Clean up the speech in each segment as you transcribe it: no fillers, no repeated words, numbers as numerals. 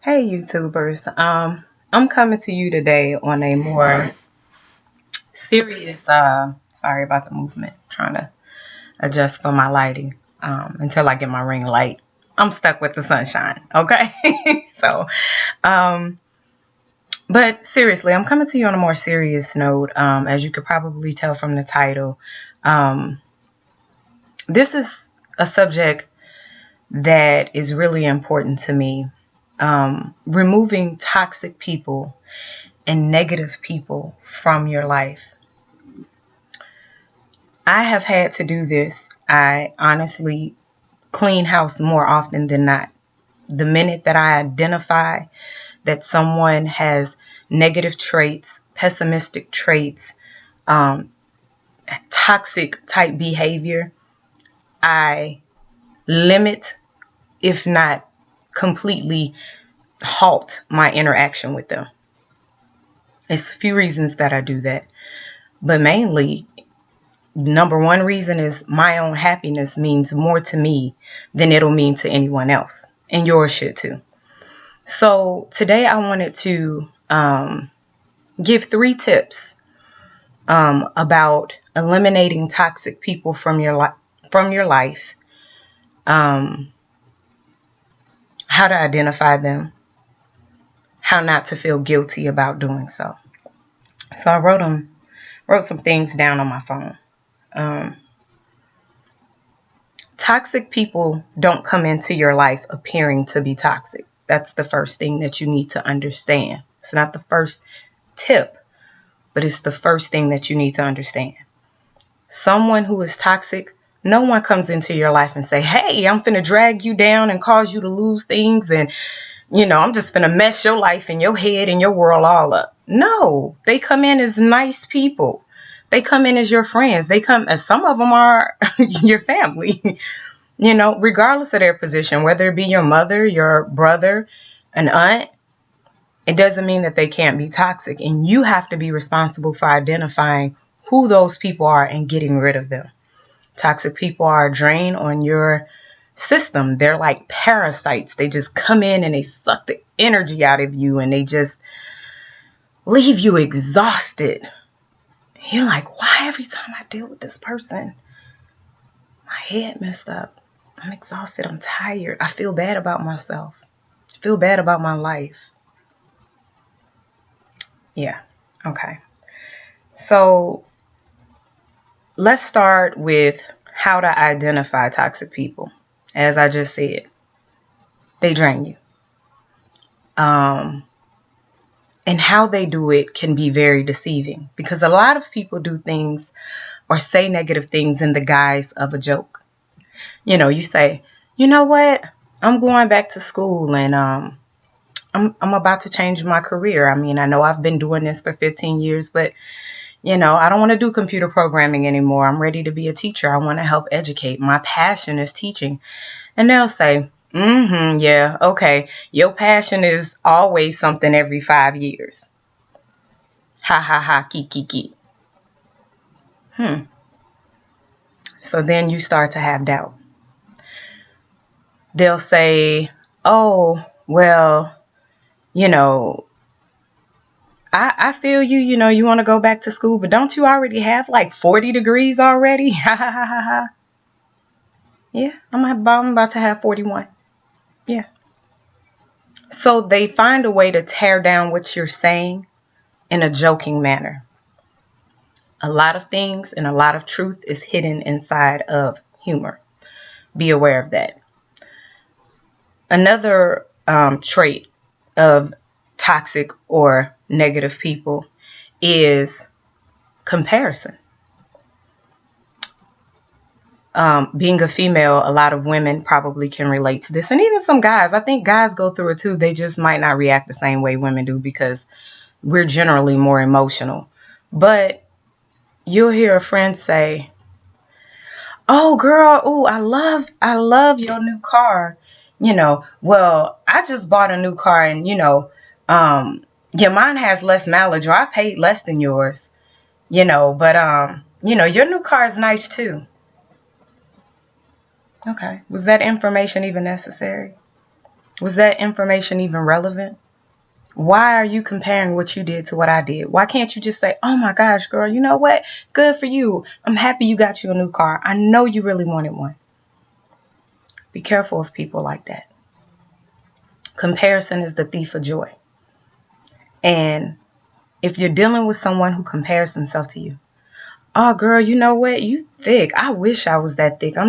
Hey YouTubers. I'm coming to you today on a more serious sorry about the movement. Trying to adjust for my lighting until I get my ring light. I'm stuck with the sunshine, okay? so um but seriously, I'm coming to you on a more serious note. As you could probably tell from the title. Um this is a subject that is really important to me. Removing toxic people and negative people from your life. I have had to do this. I honestly clean house more often than not. The minute that I identify that someone has negative traits, pessimistic traits, um, toxic type behavior, I limit, if not completely halt my interaction with them. It's a few reasons that I do that, but mainly number one reason is my own happiness means more to me than it'll mean to anyone else. And yours should too. So today I wanted to give 3 tips about eliminating toxic people from your life, um, how to identify them, how not to feel guilty about doing so. So I wrote some things down on my phone. Um, Toxic people don't come into your life appearing to be toxic. That's the first thing that you need to understand. It's not the first tip, but it's the first thing that you need to understand. Someone who is toxic, no one comes into your life and say, hey, I'm finna drag you down and cause you to lose things. And, I'm just finna mess your life and your head and your world all up. No, they come in as nice people. They come in as your friends. They come as some of them are your family. Regardless of their position, whether it be your mother, your brother, an aunt, it doesn't mean that they can't be toxic. And you have to be responsible for identifying who those people are and getting rid of them. Toxic people are a drain on your system. They're like parasites. They just come in and they suck the energy out of you and they just leave you exhausted. You're like, why every time I deal with this person, my head messed up. I'm exhausted. I'm tired. I feel bad about myself. I feel bad about my life. Yeah. Okay. So let's start with how to identify toxic people. As I just said, they drain you. And how they do it can be very deceiving because a lot of people do things or say negative things in the guise of a joke. You say, you know what? I'm going back to school and I'm about to change my career. I mean, I know I've been doing this for 15 years, but I don't want to do computer programming anymore. I'm ready to be a teacher. I want to help educate. My passion is teaching. And they'll say, yeah, okay. Your passion is always something every 5 years. Ha ha ha, ki. So then you start to have doubt. They'll say, oh, well, I feel you, you want to go back to school, but don't you already have like 40 degrees already? Ha ha ha ha ha. Yeah, I'm about to have 41. Yeah. So they find a way to tear down what you're saying in a joking manner. A lot of things and a lot of truth is hidden inside of humor. Be aware of that. Another trait of toxic or negative people is comparison. Being a female, a lot of women probably can relate to this. And even some guys. I think guys go through it too. They just might not react the same way women do because we're generally more emotional. But you'll hear a friend say, oh, girl, oh, I love your new car. Well, I just bought a new car and, yeah, mine has less mileage or I paid less than yours, but, your new car is nice too. Okay. Was that information even necessary? Was that information even relevant? Why are you comparing what you did to what I did? Why can't you just say, oh my gosh, girl, you know what? Good for you. I'm happy you got you a new car. I know you really wanted one. Be careful of people like that. Comparison is the thief of joy. And if you're dealing with someone who compares themselves to you, oh girl, you know what? You thick. I wish I was that thick. I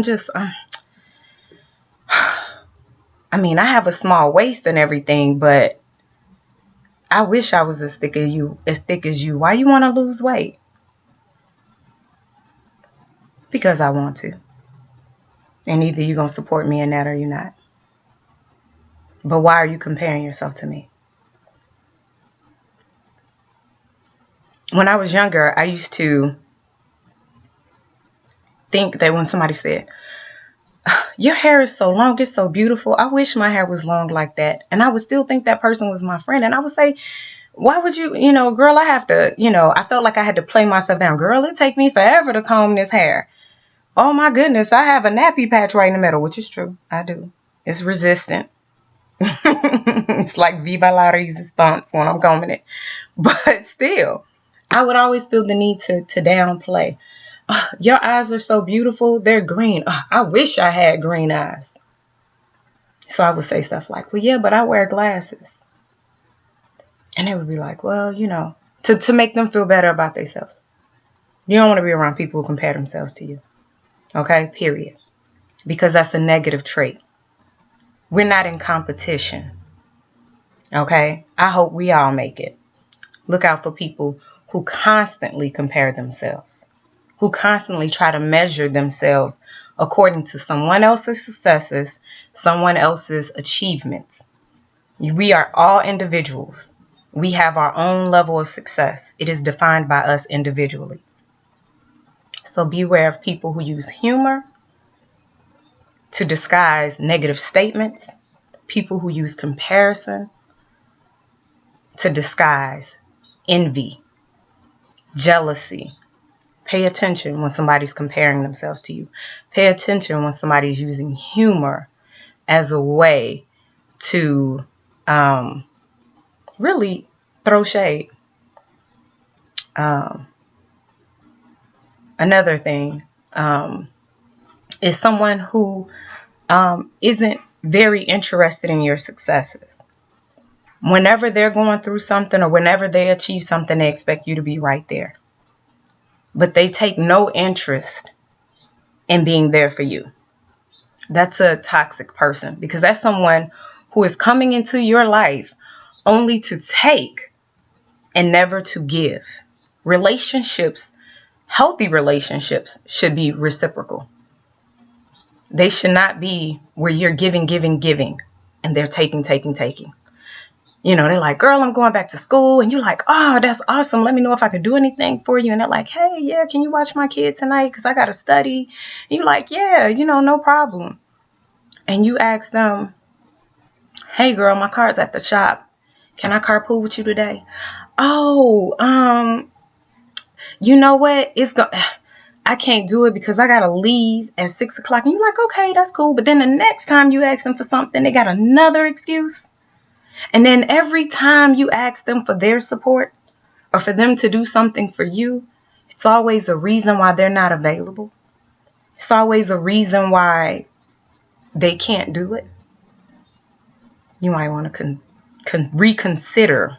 mean, I have a small waist and everything, but I wish I was as thick as you. Why you want to lose weight? Because I want to. And either you're going to support me in that or you're not. But why are you comparing yourself to me? When I was younger, I used to think that when somebody said, your hair is so long, it's so beautiful, I wish my hair was long like that. And I would still think that person was my friend. And I would say, why would you, girl, I have to, I felt like I had to play myself down. Girl, it take me forever to comb this hair. Oh my goodness, I have a nappy patch right in the middle, which is true. I do. It's resistant. It's like Viva la Resistance when I'm combing it. But still, I would always feel the need to downplay. Your eyes are so beautiful. They're green. I wish I had green eyes. So I would say stuff like, well, yeah, but I wear glasses. And they would be like, well, to make them feel better about themselves. You don't want to be around people who compare themselves to you. Okay, period. Because that's a negative trait. We're not in competition. Okay, I hope we all make it. Look out for people who constantly compare themselves, who constantly try to measure themselves according to someone else's successes, someone else's achievements. We are all individuals. We have our own level of success. It is defined by us individually. So beware of people who use humor to disguise negative statements, people who use comparison to disguise envy, jealousy. Pay attention when somebody's comparing themselves to you. Pay attention when somebody's using humor as a way to really throw shade. Another thing is someone who isn't very interested in your successes. Whenever they're going through something or whenever they achieve something, they expect you to be right there. But they take no interest in being there for you. That's a toxic person, because that's someone who is coming into your life only to take and never to give. Relationships, healthy relationships, should be reciprocal. They should not be where you're giving, and they're taking. They're like, girl, I'm going back to school. And you're like, oh, that's awesome. Let me know if I could do anything for you. And they're like, hey, yeah, can you watch my kid tonight? Because I got to study. And you're like, yeah, no problem. And you ask them, hey, girl, my car's at the shop. Can I carpool with you today? Oh, you know what? I can't do it because I got to leave at 6 o'clock. And you're like, okay, that's cool. But then the next time you ask them for something, they got another excuse. And then every time you ask them for their support or for them to do something for you, it's always a reason why they're not available. It's always a reason why they can't do it. You might want to reconsider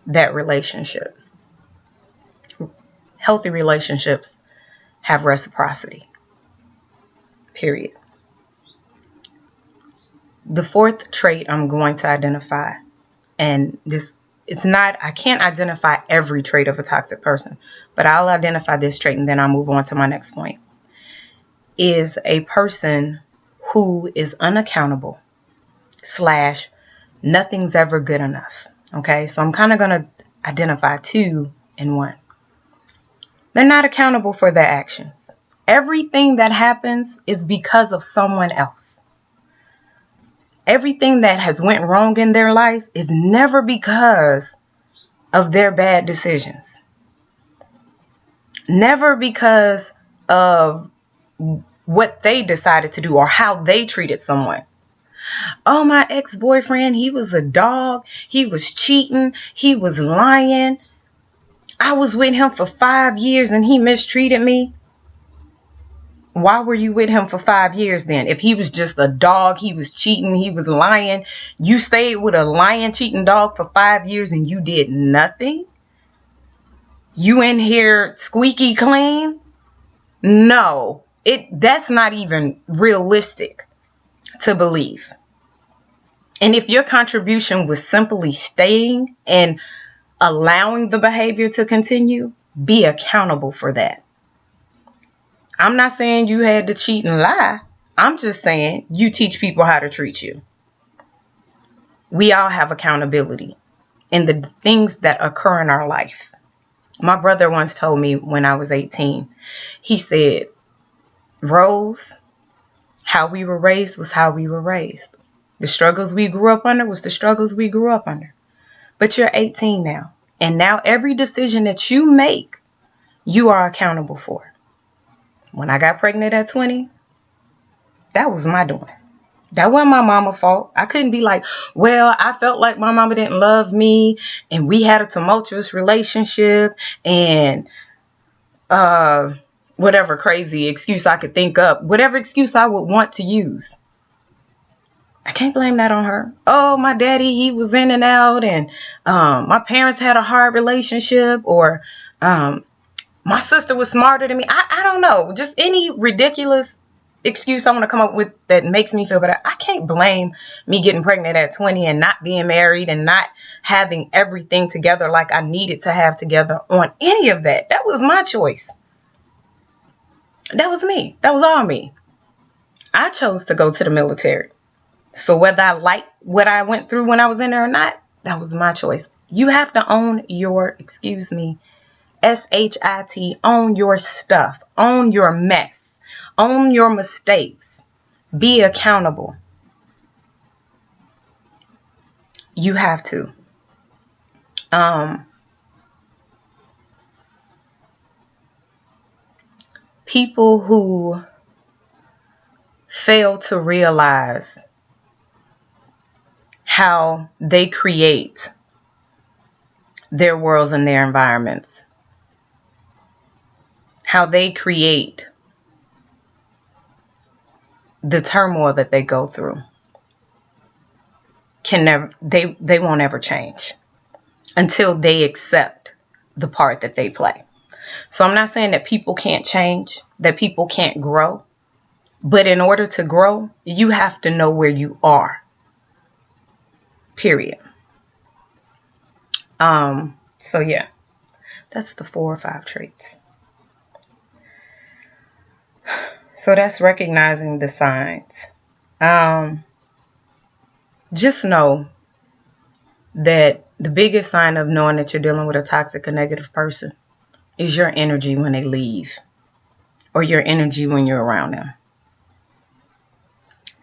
that relationship. Healthy relationships have reciprocity. Period. The fourth trait I'm going to identify, and I can't identify every trait of a toxic person, but I'll identify this trait and then I'll move on to my next point, is a person who is unaccountable / nothing's ever good enough. Okay, so I'm kind of going to identify two in one. They're not accountable for their actions. Everything that happens is because of someone else. Everything that has went wrong in their life is never because of their bad decisions. Never because of what they decided to do or how they treated someone. Oh, my ex-boyfriend, he was a dog. He was cheating. He was lying. I was with him for 5 years and he mistreated me. Why were you with him for 5 years then? If he was just a dog, he was cheating, he was lying. You stayed with a lying, cheating dog for 5 years and you did nothing? You in here squeaky clean? No, that's not even realistic to believe. And if your contribution was simply staying and allowing the behavior to continue, be accountable for that. I'm not saying you had to cheat and lie. I'm just saying you teach people how to treat you. We all have accountability in the things that occur in our life. My brother once told me when I was 18, he said, Rose, how we were raised was how we were raised. The struggles we grew up under was the struggles we grew up under. But you're 18 now. And now every decision that you make, you are accountable for. When I got pregnant at 20, that was my doing. That wasn't my mama's fault. I couldn't be like, well, I felt like my mama didn't love me and we had a tumultuous relationship and whatever crazy excuse I could think up, whatever excuse I would want to use. I can't blame that on her. Oh, my daddy, he was in and out and my parents had a hard relationship, or my sister was smarter than me. I don't know. Just any ridiculous excuse I want to come up with that makes me feel better. I can't blame me getting pregnant at 20 and not being married and not having everything together like I needed to have together on any of that. That was my choice. That was me. That was all me. I chose to go to the military. So whether I like what I went through when I was in there or not, that was my choice. You have to own your, SHIT, own your stuff, own your mess, own your mistakes, be accountable. You have to. People who fail to realize how they create their worlds and their environments, how they create the turmoil that they go through, they won't ever change until they accept the part that they play. So I'm not saying that people can't change, that people can't grow, but in order to grow, you have to know where you are. Period. So yeah, that's the 4 or 5 traits. So that's recognizing the signs. Just know that the biggest sign of knowing that you're dealing with a toxic or negative person is your energy when they leave, or your energy when you're around them.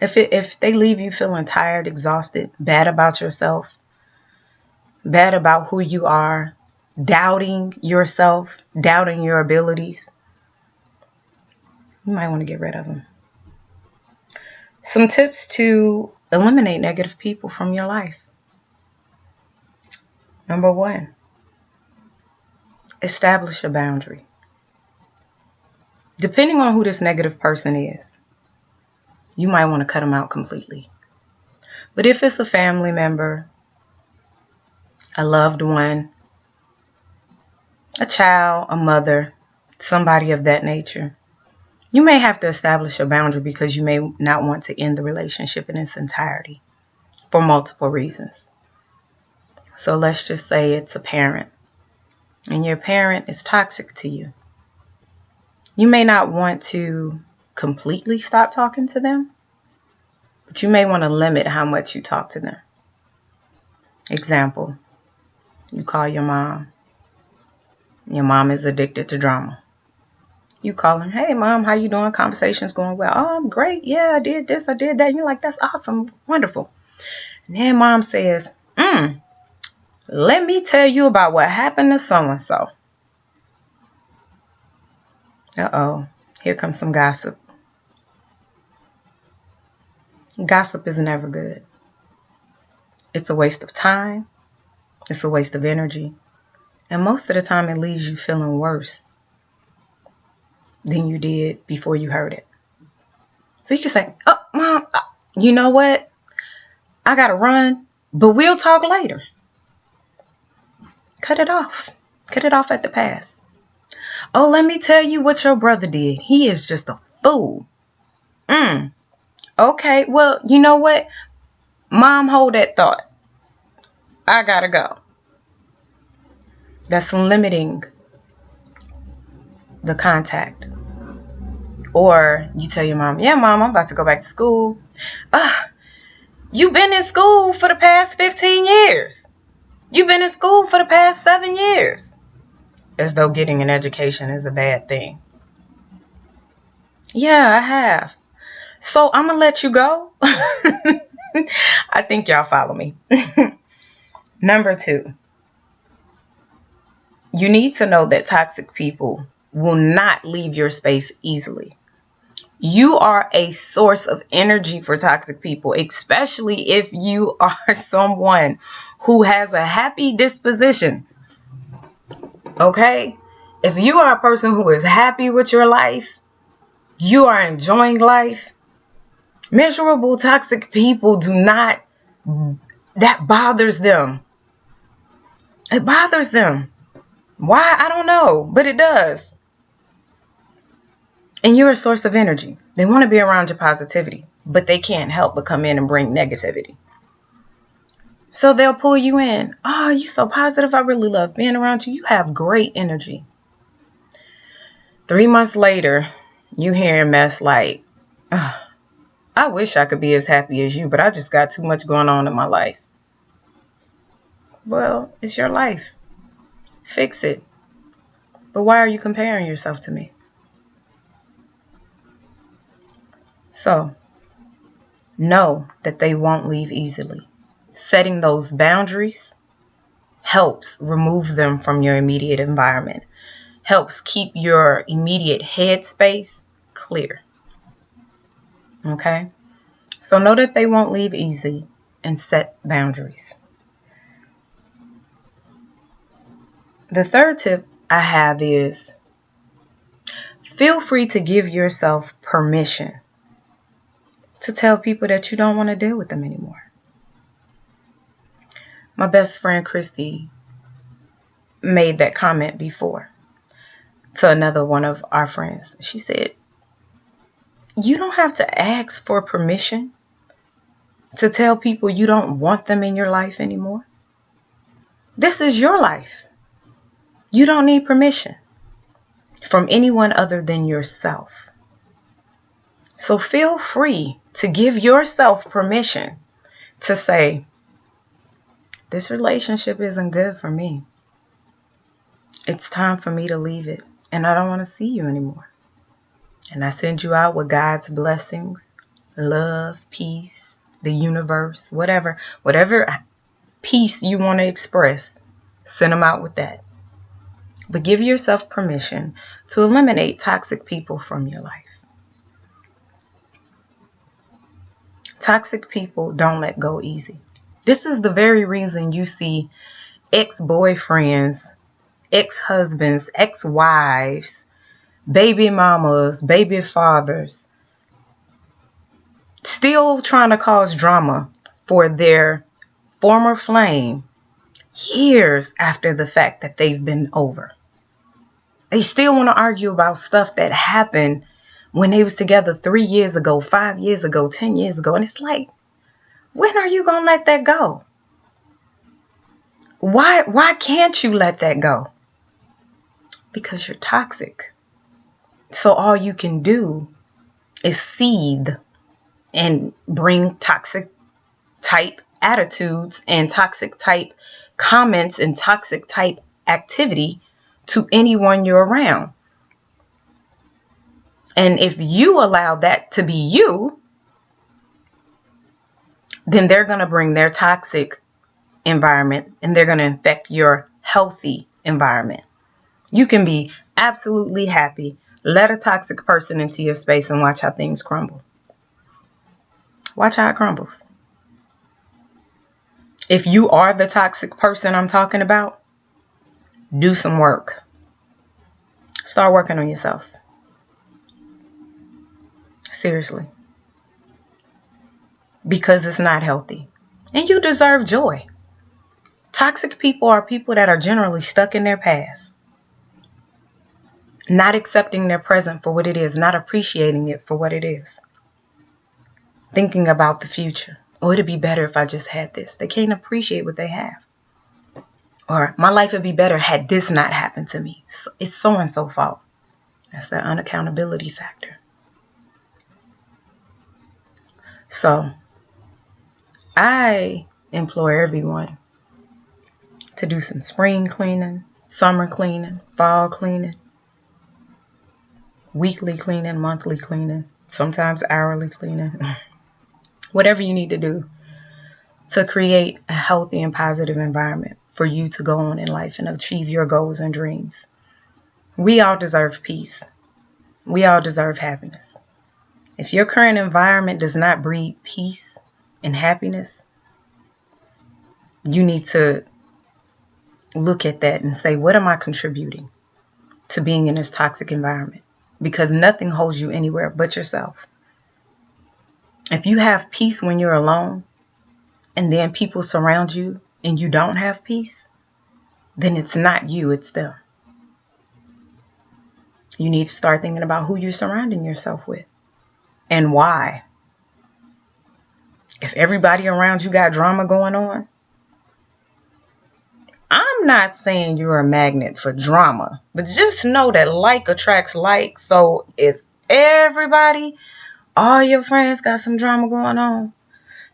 If they leave you feeling tired, exhausted, bad about yourself, bad about who you are, doubting yourself, doubting your abilities, you might want to get rid of them. Some tips to eliminate negative people from your life. Number 1, establish a boundary. Depending on who this negative person is, you might want to cut them out completely. But if it's a family member, a loved one, a child, a mother, somebody of that nature, you may have to establish a boundary because you may not want to end the relationship in its entirety for multiple reasons. So let's just say it's a parent, and your parent is toxic to you. You may not want to completely stop talking to them, but you may want to limit how much you talk to them. Example, you call your mom. Your mom is addicted to drama. You call her, hey mom, how you doing? Conversation's going well. Oh, I'm great. Yeah, I did this, I did that. And you're like, that's awesome, wonderful. And then mom says, let me tell you about what happened to so-and-so. Uh-oh, here comes some gossip. Gossip is never good. It's a waste of time. It's a waste of energy. And most of the time it leaves you feeling worse than you did before you heard it. So you can say, oh, Mom, you know what? I got to run, but we'll talk later. Cut it off. Cut it off at the pass. Oh, let me tell you what your brother did. He is just a fool. Okay, well, you know what? Mom, hold that thought. I got to go. That's limiting the contact. Or you tell your mom, yeah, Mom, I'm about to go back to school. You've been in school for the past 15 years. You've been in school for the past 7 years. As though getting an education is a bad thing. Yeah, I have. So I'm going to let you go. I think y'all follow me. Number 2. You need to know that toxic people will not leave your space easily. You are a source of energy for toxic people, especially if you are someone who has a happy disposition. Okay? If you are a person who is happy with your life, you are enjoying life, miserable toxic people do not, that bothers them. It bothers them. Why? I don't know, but it does. And you're a source of energy. They want to be around your positivity, but they can't help but come in and bring negativity. So they'll pull you in. Oh, you're so positive. I really love being around you. You have great energy. 3 months later, you hear a mess like, I wish I could be as happy as you, but I just got too much going on in my life. Well, it's your life. Fix it. But why are you comparing yourself to me? So, know that they won't leave easily. Setting those boundaries helps remove them from your immediate environment. Helps keep your immediate headspace clear. Okay? So know that they won't leave easy and set boundaries. The third tip I have is feel free to give yourself permission to tell people that you don't want to deal with them anymore. My best friend Christy made that comment before to another one of our friends. She said, you don't have to ask for permission to tell people you don't want them in your life anymore. This is your life. You don't need permission from anyone other than yourself. So feel free to give yourself permission to say, this relationship isn't good for me. It's time for me to leave it. And I don't want to see you anymore. And I send you out with God's blessings, love, peace, the universe, whatever peace you want to express, send them out with that. But give yourself permission to eliminate toxic people from your life. Toxic people don't let go easy. This is the very reason you see ex-boyfriends, ex-husbands, ex-wives, baby mamas, baby fathers, still trying to cause drama for their former flame years after the fact that they've been over. They still want to argue about stuff that happened when they was together 3 years ago, 5 years ago, 10 years ago. And it's like, when are you going to let that go? Why can't you let that go? Because you're toxic. So all you can do is seethe and bring toxic type attitudes and toxic type comments and toxic type activity to anyone you're around. And if you allow that to be you, then they're going to bring their toxic environment and they're going to infect your healthy environment. You can be absolutely happy. Let a toxic person into your space and watch how things crumble. Watch how it crumbles. If you are the toxic person I'm talking about, do some work. Start working on yourself. Seriously. Because it's not healthy. And you deserve joy. Toxic people are people that are generally stuck in their past. Not accepting their present for what it is. Not appreciating it for what it is. Thinking about the future. Oh, it'd be better if I just had this. They can't appreciate what they have. Or my life would be better had this not happened to me. It's so-and-so's fault. That's that unaccountability factor. So, I implore everyone to do some spring cleaning, summer cleaning, fall cleaning, weekly cleaning, monthly cleaning, sometimes hourly cleaning. Whatever you need to do to create a healthy and positive environment for you to go on in life and achieve your goals and dreams. We all deserve peace. We all deserve happiness. If your current environment does not breed peace and happiness, you need to look at that and say, what am I contributing to being in this toxic environment? Because nothing holds you anywhere but yourself. If you have peace when you're alone, and then people surround you and you don't have peace, then it's not you, it's them. You need to start thinking about who you're surrounding yourself with and why. If everybody around you got drama going on, I'm not saying you're a magnet for drama, but just know that like attracts like. So if everybody, all your friends got some drama going on,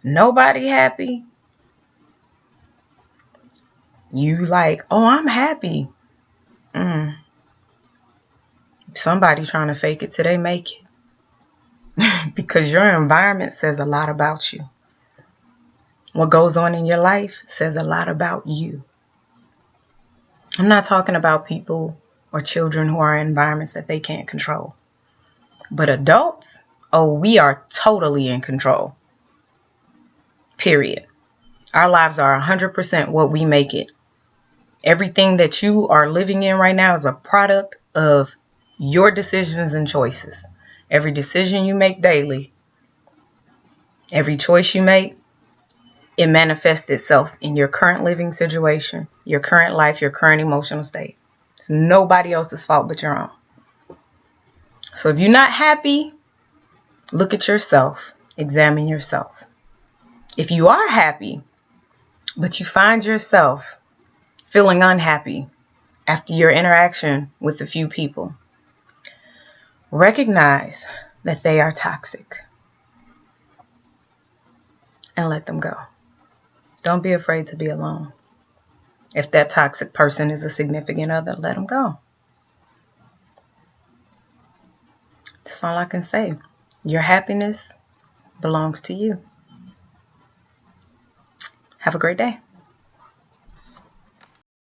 nobody happy, you like, oh, I'm happy. Somebody trying to fake it till they make it. Because your environment says a lot about you. What goes on in your life says a lot about you. I'm not talking about people or children who are in environments that they can't control. But adults, oh, we are totally in control. Period. Our lives are 100% what we make it. Everything that you are living in right now is a product of your decisions and choices. Every decision you make daily, every choice you make, it manifests itself in your current living situation, your current life, your current emotional state. It's nobody else's fault but your own. So if you're not happy, look at yourself, examine yourself. If you are happy, but you find yourself feeling unhappy after your interaction with a few people, recognize that they are toxic and let them go. Don't be afraid to be alone. If that toxic person is a significant other, let them go. That's all I can say. Your happiness belongs to you. Have a great day.